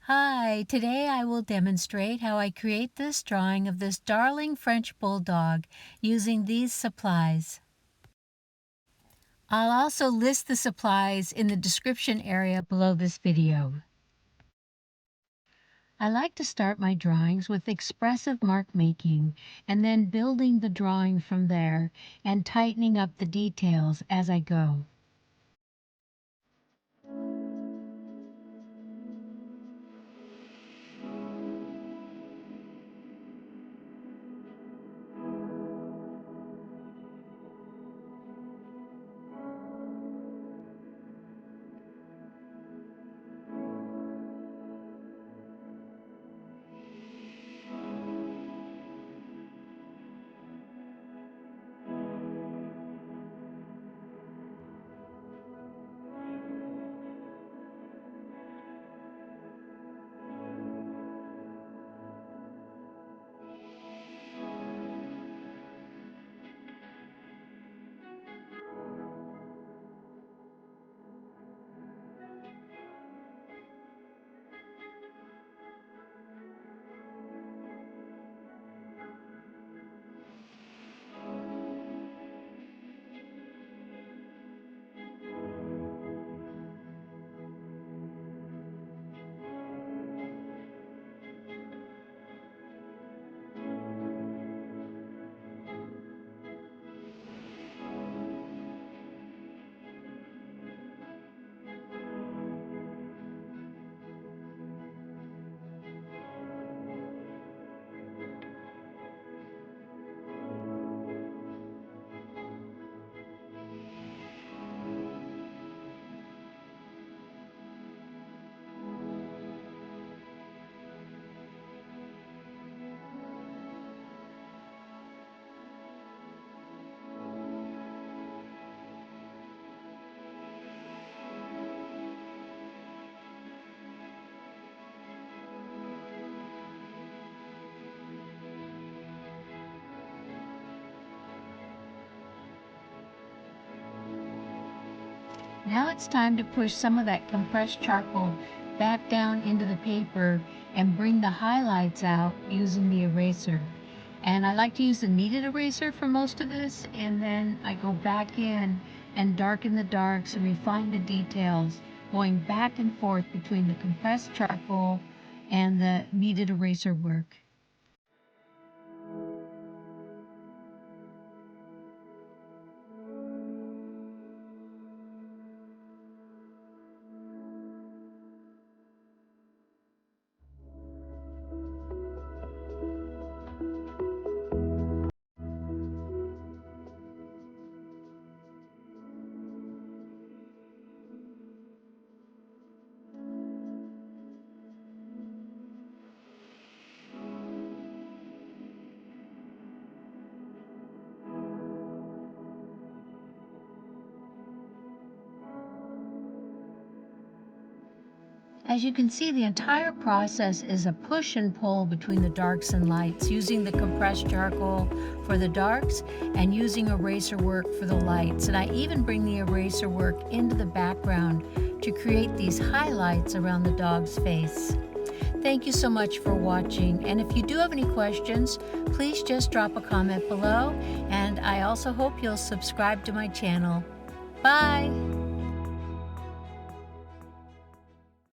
Hi, today I will demonstrate how I create this drawing of this darling French Bulldog using these supplies. I'll also list the supplies in the description area below this video. I like to start my drawings with expressive mark making and then building the drawing from there and tightening up the details as I go. Now it's time to push some of that compressed charcoal back down into the paper and bring the highlights out using the eraser. And I like to use the kneaded eraser for most of this, and then I go back in and darken the darks and refine the details, going back and forth between the compressed charcoal and the kneaded eraser work. As you can see, the entire process is a push and pull between the darks and lights, using the compressed charcoal for the darks and using eraser work for the lights. And I even bring the eraser work into the background to create these highlights around the dog's face. Thank you so much for watching, and if you do have any questions, please just drop a comment below, and I also hope you'll subscribe to my channel. Bye!